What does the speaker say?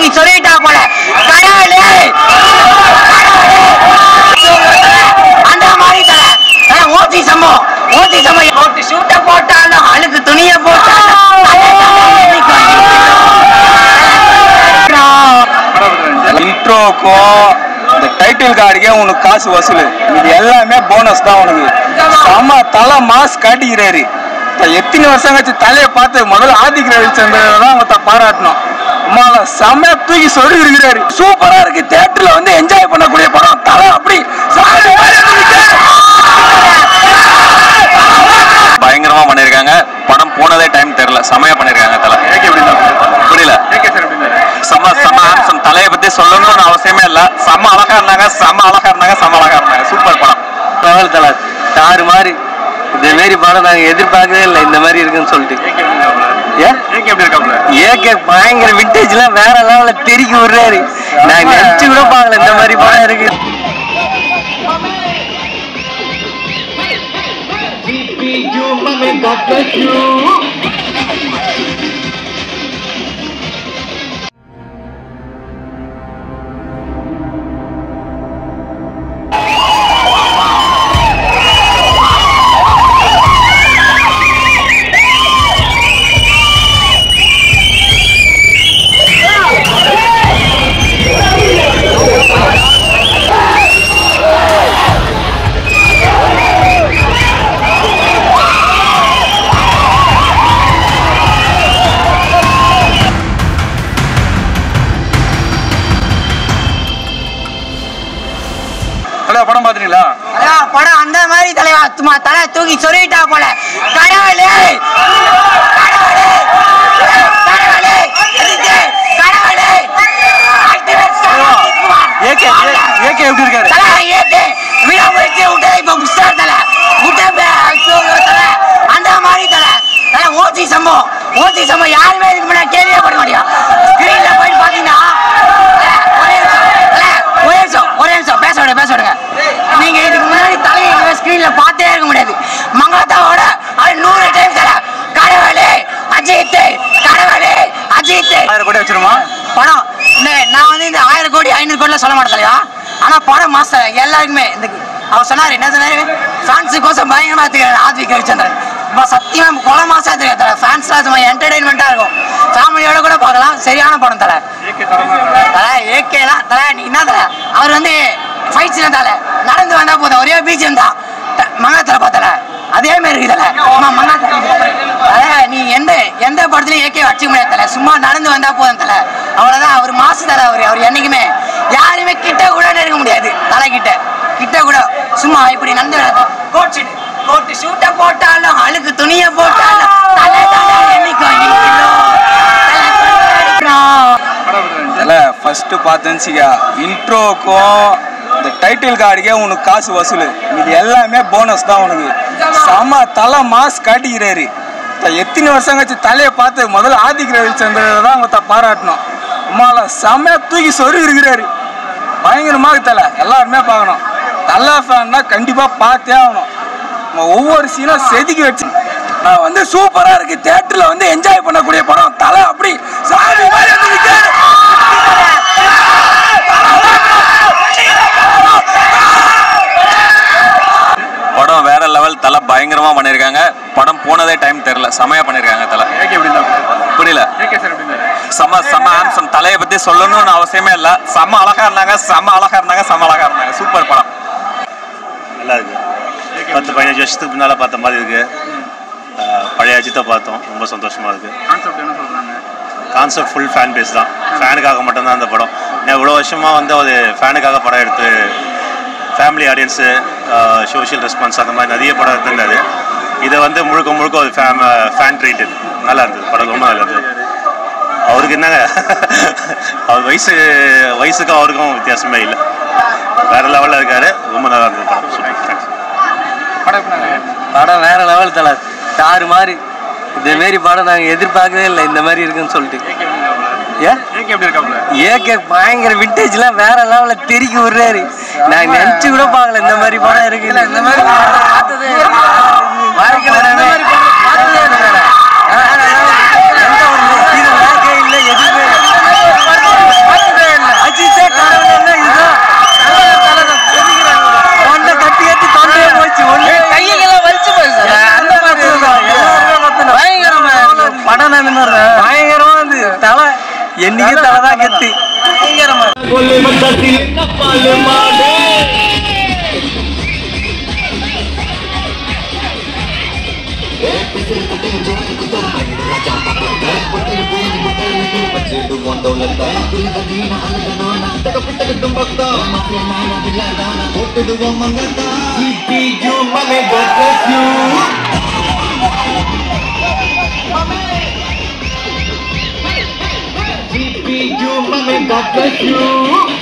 தூக்கி சொல்லிட்டா போல கடவுளே அந்த மாதிரி தலை ஓட்டி சம்பவம் ஓட்டி ஷூட்ட போட்டாலும் அழுக்கு துணிய போட்டாலும் இன்ட்ரோக்கும் இந்த டைட்டில் கார்டுக்கே உனக்கு காசு வசூல், இது எல்லாமே போனஸ் தான் உனக்கு. செம்ம தலை மாஸ் காட்டிக்கிறாரு. எத்தனை வருஷம் கழிச்சு தலையை பார்த்து முதல்ல ஆதிக்க ரவிச்சந்திரன் தான் அவங்க பாராட்டணும். செம்ம தூக்கி சொல்லி இருக்கிறாரு. சூப்பரா இருக்கு. தியேட்டர்ல வந்து என்ஜாய் பண்ணக்கூடிய படம் தலை. அப்படி பயங்கரமா பண்ணிருக்காங்க. படம் போனதே டைம் தெரியல. செமையா பண்ணிருக்காங்க தலை. புரியல. செம்ம ஆம்சம். தலையை பத்தி சொல்லணும்னு அவசியமே இல்ல. செம்ம அழகா இருந்தாங்க. சூப்பர் படம். தலை தாறு மாதிரி இந்த மாரி படம் நாங்க எதிர்பார்க்கவே இல்லை. இந்த மாதிரி இருக்குன்னு சொல்லிட்டு ஏகே பயங்கர விண்டேஜ் எல்லாம் வேற லெவல்ல தெறிக்கி விடுறாரு. நான் நினைச்சு கூட பார்க்கல இந்த மாதிரி படம் இருக்கு. படம் பாத்தீங்களா? படம் அந்த மாதிரி தலைவா சும்மா தலை தூக்கி சொல்லிட்டா போல கடவுளே அந்த மாதிரி தலை ஓட்டி சம்பவம் யாருமே இதுக்கு முன்னாடி கேள்வியே பட மாட்டேன். ஸ்கிரீன்ல போய் பாத்தீங்கன்னா ஒரே நிமிஷம் பேச விடுங்க. நீங்க இதுக்கு முன்னாடி தலையை ஸ்கிரீன்ல பார்த்தே இருக்க முடியாது. மங்களத்தாவோட 100 டைம் தலை கடவுளே அஜித் 1000 கோடி வச்சிருமா படம். நான் வந்து இந்த 1000 கோடி 500 கோடிலாம் சொல்ல மாட்டேன் தலைவா. ஆனா படம் மாஸ்டர் எல்லாருக்குமே இந்த அவர் சொன்னாரு என்ன சொன்னாரு, ஃபேன்ஸுக்கோசம் பயங்கரமா எடுத்துக்கிறாரு ஆத்விக் ரவிச்சந்திரன். சத்தியமா கொலை மாசம் எடுத்துக்கிறாரு. ஃபேன்ஸ்லாம் என்டர்டைன்மெண்டா இருக்கும். ஃபேமிலியோட கூட பார்க்கலாம். சரியான படம் தலை. ஏகே தான் தலை. நீ என்ன தலை, அவர் வந்து ஃபைட்ஸ்ல தலை நடந்து வந்தா போதும். ஒரே பீச் தான் மங்காத்தலை பார்த்தல அதே மாதிரி இருக்குதல. நீ எந்த படத்துலயும் ஏகே வச்சுக்க முடியாது தலை. சும்மா நடந்து வந்தா போதும் தலை. அவ்வளவுதான். அவர் மாசு தலை. அவர் என்னைக்குமே யாருமே கிட்ட கூட நெருங்க முடியாது. தலை கிட்ட கூட சும்மா இப்படி நடந்து கோட்டு ஷூட்ட போட்டாலும் அழுக்கு துணிய போட்டாலும் தலை ஃபர்ஸ்ட் பார்த்தேன்னு இன்ட்ரோக்கும் இந்த டைட்டில் கார்டுக்கே உனக்கு காசு வசூல், இது எல்லாமே போனஸ் தான் உனக்கு. செம்ம தலை மாஸ் காட்டிக்கிறாரு. எத்தனை வருஷம் கழிச்சு தலையை பார்த்து முதல்ல ஆதிக்க ரவிச்சந்திரன் தான் அவங்க பாராட்டணும். செம்ம தூக்கி சொல்லி இருக்கிறாரு. பயங்கரமாக தலை. எல்லாருமே பார்க்கணும். தலை ஃபேன்னா கண்டிப்பா பார்த்தே ஆகணும். ஒவ்வொரு சீனும் செதுக்கி வச்சு நான் வந்து சூப்பரா இருக்கு. தியேட்டர்ல வந்து என்ஜாய் பண்ணக்கூடிய படம் தலை. அப்படி சாமி மாதிரி படம் வேற லெவல். தலை பயங்கரமா பண்ணிருக்காங்க. படம் போனதே டைம் தெரியல. செமையா பண்ணிருக்காங்க தலை. புரியல. செம்ம ஆம்சம். தலையை பத்தி சொல்லணும்னு அவசியமே இல்ல. செம்ம அழகா இருந்தாங்க. சூப்பர் படம். நல்லா இருக்கு. 10-15 வருஷத்துக்கு முன்னால பார்த்த மாதிரி இருக்கு. பழைய அஜித்தை பார்த்தோம். ரொம்ப சந்தோஷமா இருக்கு. கான்செப்ட் ஃபுல் ஃபேன் பேஸ் தான். ஃபேனுக்காக மட்டும்தான் அந்த படம். நான் இவ்வளோ வருஷமா வந்து ஒரு ஃபேனுக்காக படம் எடுத்து ஃபேமிலி ஆடியன்ஸு சோஷியல் ரெஸ்பான்ஸ் அந்த மாதிரி நிறைய படம் எடுத்துருந்தாரு. இதை வந்து முழுக்க ஒரு ஃபேன் ட்ரீட். இது நல்லா இருந்தது. படம் ரொம்ப நல்லா இருந்தது. அவருக்கு என்னங்க அவர் வயசுக்கும் அவருக்கும் வித்தியாசமே இல்லை. வேற லெவலில் இருக்காரு. ரொம்ப நல்லா இருந்தது படம். படம் வேற லெவல் தலை. தாறு மாதிரி இந்த மாரி படம் நாங்க எதிர்பார்க்கவே இல்லை. இந்த மாதிரி இருக்குன்னு சொல்லிட்டு ஏகே பயங்கர விண்டேஜ் எல்லாம் வேற லெவல்ல தெறிக்கி விடுறாரு. நான் நினைச்சு கூட பார்க்கல இந்த மாதிரி படம் இருக்கு. இந்த மாதிரி பார்த்ததே எந்த ஒரு இல்லை. எதுவுமே பயங்கரமா வந்து தலை என்னைக்கு தலை தான் கெத்து பயங்கரமா God bless you.